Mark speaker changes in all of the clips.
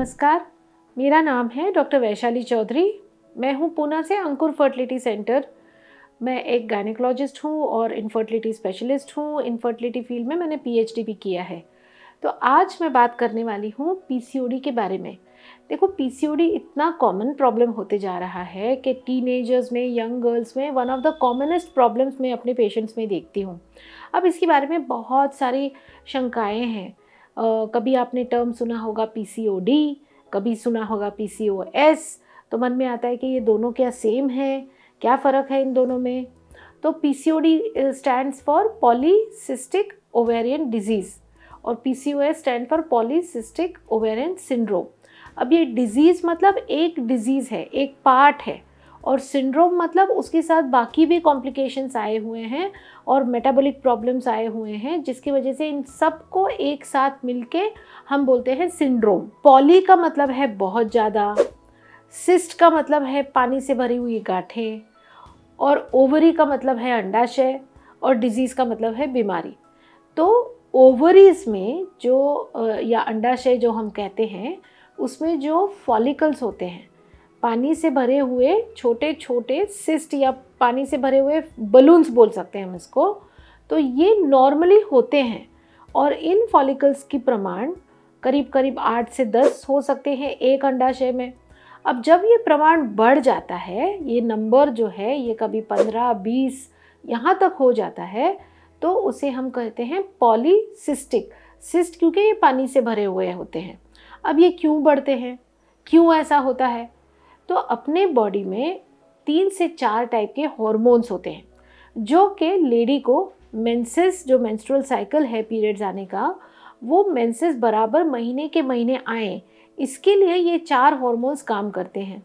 Speaker 1: नमस्कार, मेरा नाम है डॉक्टर वैशाली चौधरी। मैं हूँ पूना से अंकुर फर्टिलिटी सेंटर। मैं एक गायनेकोलॉजिस्ट हूँ और इनफर्टिलिटी स्पेशलिस्ट हूँ। इनफर्टिलिटी फील्ड में मैंने पीएचडी भी किया है। तो आज मैं बात करने वाली हूँ पीसीओडी के बारे में। देखो, पीसीओडी इतना कॉमन प्रॉब्लम होते जा रहा है कि टीनेजर्स में, यंग गर्ल्स में one of the commonest problems मैं अपने पेशेंट्स में देखती हूँ। अब इसके बारे में बहुत सारी शंकाएँ हैं। कभी आपने टर्म सुना होगा पीसीओडी, कभी सुना होगा पीसीओएस। तो मन में आता है कि ये दोनों क्या सेम है, क्या फ़र्क है इन दोनों में। तो PCOD stands for polycystic ovarian disease और PCOS stand for polycystic ovarian syndrome. अब ये डिजीज़ मतलब एक डिजीज़ है, एक पार्ट है, और सिंड्रोम मतलब उसके साथ बाकी भी कॉम्प्लिकेशंस आए हुए हैं और मेटाबॉलिक प्रॉब्लम्स आए हुए हैं, जिसकी वजह से इन सबको एक साथ मिलके हम बोलते हैं सिंड्रोम। पॉली का मतलब है बहुत ज़्यादा, सिस्ट का मतलब है पानी से भरी हुई गांठें, और ओवरी का मतलब है अंडाशय, और डिजीज़ का मतलब है बीमारी। तो ओवरीज में जो या अंडाशय जो हम कहते हैं, उसमें जो फॉलिकल्स होते हैं, पानी से भरे हुए छोटे छोटे सिस्ट या पानी से भरे हुए बलून्स बोल सकते हैं हम इसको। तो ये नॉर्मली होते हैं और इन फॉलिकल्स की प्रमाण करीब करीब 8 से 10 हो सकते हैं एक अंडाशय में। अब जब ये प्रमाण बढ़ जाता है, ये नंबर जो है ये कभी 15-20 यहाँ तक हो जाता है, तो उसे हम कहते हैं पॉलीसिस्टिक। सिस्ट क्योंकि ये पानी से भरे हुए होते हैं। अब ये क्यों बढ़ते हैं, क्यों ऐसा होता है? तो अपने बॉडी में 3 से 4 टाइप के हॉर्मोन्स होते हैं, जो कि लेडी को मेंसेस, जो मेंस्ट्रुअल साइकिल है पीरियड्स आने का, वो मेंसेस बराबर महीने के महीने आए, इसके लिए ये 4 हॉर्मोन्स काम करते हैं।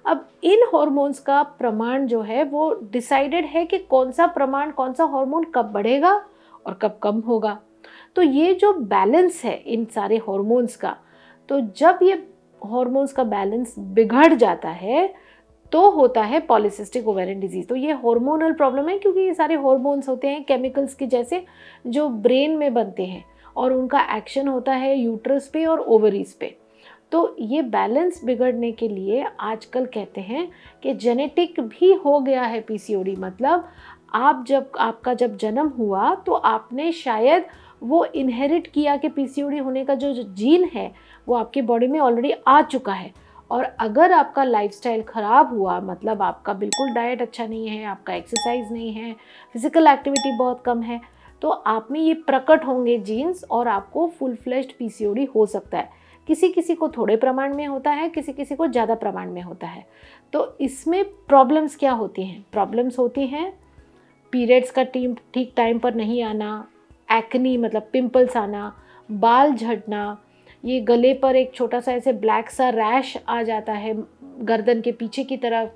Speaker 1: अब इन हॉर्मोन्स का प्रमाण जो है वो डिसाइडेड है कि कौन सा प्रमाण, कौन सा हार्मोन कब बढ़ेगा और कब कम होगा। तो ये जो बैलेंस है इन सारे हॉर्मोन्स का, तो जब ये हॉर्मोन्स का बैलेंस बिगड़ जाता है तो होता है पॉलीसिस्टिक ओवेरियन डिजीज़। तो ये हार्मोनल प्रॉब्लम है, क्योंकि ये सारे हॉर्मोन्स होते हैं केमिकल्स के जैसे, जो ब्रेन में बनते हैं और उनका एक्शन होता है यूट्रस पे और ओवरीज पे। तो ये बैलेंस बिगड़ने के लिए आजकल कहते हैं कि जेनेटिक भी हो गया है पीसीओडी। मतलब आपका जब जन्म हुआ तो आपने शायद वो इनहेरिट किया कि पीसीओडी होने का जो जीन है वो आपकी बॉडी में ऑलरेडी आ चुका है। और अगर आपका लाइफस्टाइल ख़राब हुआ, मतलब आपका बिल्कुल डाइट अच्छा नहीं है, आपका एक्सरसाइज नहीं है, फिजिकल एक्टिविटी बहुत कम है, तो आप में ये प्रकट होंगे जीन्स और आपको फुल फ्लेश्ड पीसीओडी हो सकता है। किसी किसी को थोड़े प्रमाण में होता है, किसी किसी को ज़्यादा प्रमाण में होता है। तो इसमें प्रॉब्लम्स क्या होती हैं? प्रॉब्लम्स होती हैं पीरियड्स का ठीक टाइम पर नहीं आना, एक्नी मतलब पिंपल्स आना, बाल झड़ना, ये गले पर एक छोटा सा ऐसे ब्लैक सा रैश आ जाता है गर्दन के पीछे की तरफ,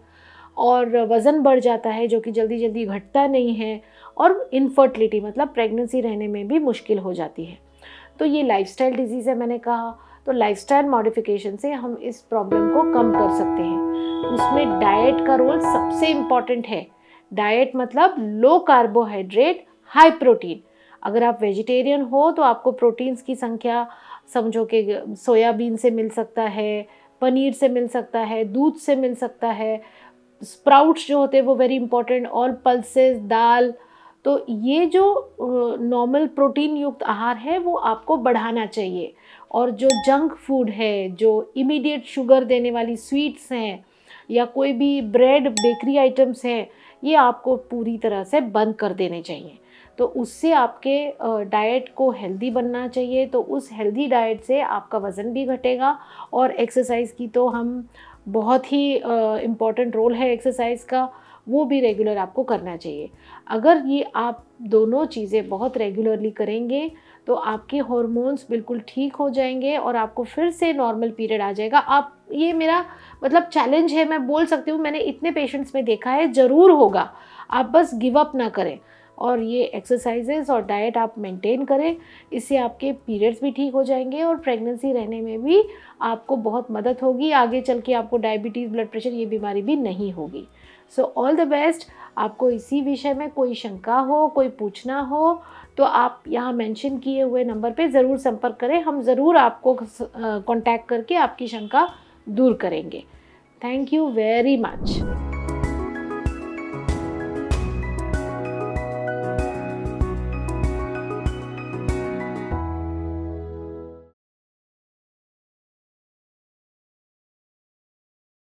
Speaker 1: और वज़न बढ़ जाता है जो कि जल्दी जल्दी घटता नहीं है, और इनफर्टिलिटी मतलब प्रेगनेंसी रहने में भी मुश्किल हो जाती है। तो ये लाइफस्टाइल डिजीज़ है मैंने कहा। तो लाइफस्टाइल मॉडिफिकेशन से हम इस प्रॉब्लम को कम कर सकते हैं। उसमें डाइट का रोल सबसे इम्पॉर्टेंट है। डाइट मतलब लो कार्बोहाइड्रेट, हाई प्रोटीन। अगर आप वेजिटेरियन हो तो आपको प्रोटीन्स की संख्या समझो कि सोयाबीन से मिल सकता है, पनीर से मिल सकता है, दूध से मिल सकता है, स्प्राउट्स जो होते हैं वो वेरी इंपॉर्टेंट, ऑल पल्सेस, दाल। तो ये जो नॉर्मल प्रोटीन युक्त आहार है वो आपको बढ़ाना चाहिए। और जो जंक फूड है, जो इमीडिएट शुगर देने वाली स्वीट्स हैं या कोई भी ब्रेड, बेकरी आइटम्स हैं, ये आपको पूरी तरह से बंद कर देने चाहिए। तो उससे आपके डाइट को हेल्दी बनना चाहिए। तो उस हेल्दी डाइट से आपका वज़न भी घटेगा। और एक्सरसाइज की तो हम बहुत ही इम्पॉर्टेंट रोल है एक्सरसाइज का, वो भी रेगुलर आपको करना चाहिए। अगर ये आप दोनों चीज़ें बहुत रेगुलरली करेंगे तो आपके हॉर्मोन्स बिल्कुल ठीक हो जाएंगे और आपको फिर से नॉर्मल पीरियड आ जाएगा। आप, ये मेरा मतलब चैलेंज है, मैं बोल सकती हूँ, मैंने इतने पेशेंट्स में देखा है, ज़रूर होगा। आप बस गिव अप ना करें और ये एक्सरसाइजेस और डाइट आप मेंटेन करें। इससे आपके पीरियड्स भी ठीक हो जाएंगे और प्रेगनेंसी रहने में भी आपको बहुत मदद होगी। आगे चल के आपको डायबिटीज़, ब्लड प्रेशर, ये बीमारी भी नहीं होगी। So all the best. आपको इसी विषय में कोई शंका हो, कोई पूछना हो तो आप यहाँ मेंशन किए हुए नंबर पे ज़रूर संपर्क करें, हम ज़रूर आपको कॉन्टैक्ट करके आपकी शंका दूर करेंगे। Thank you very much.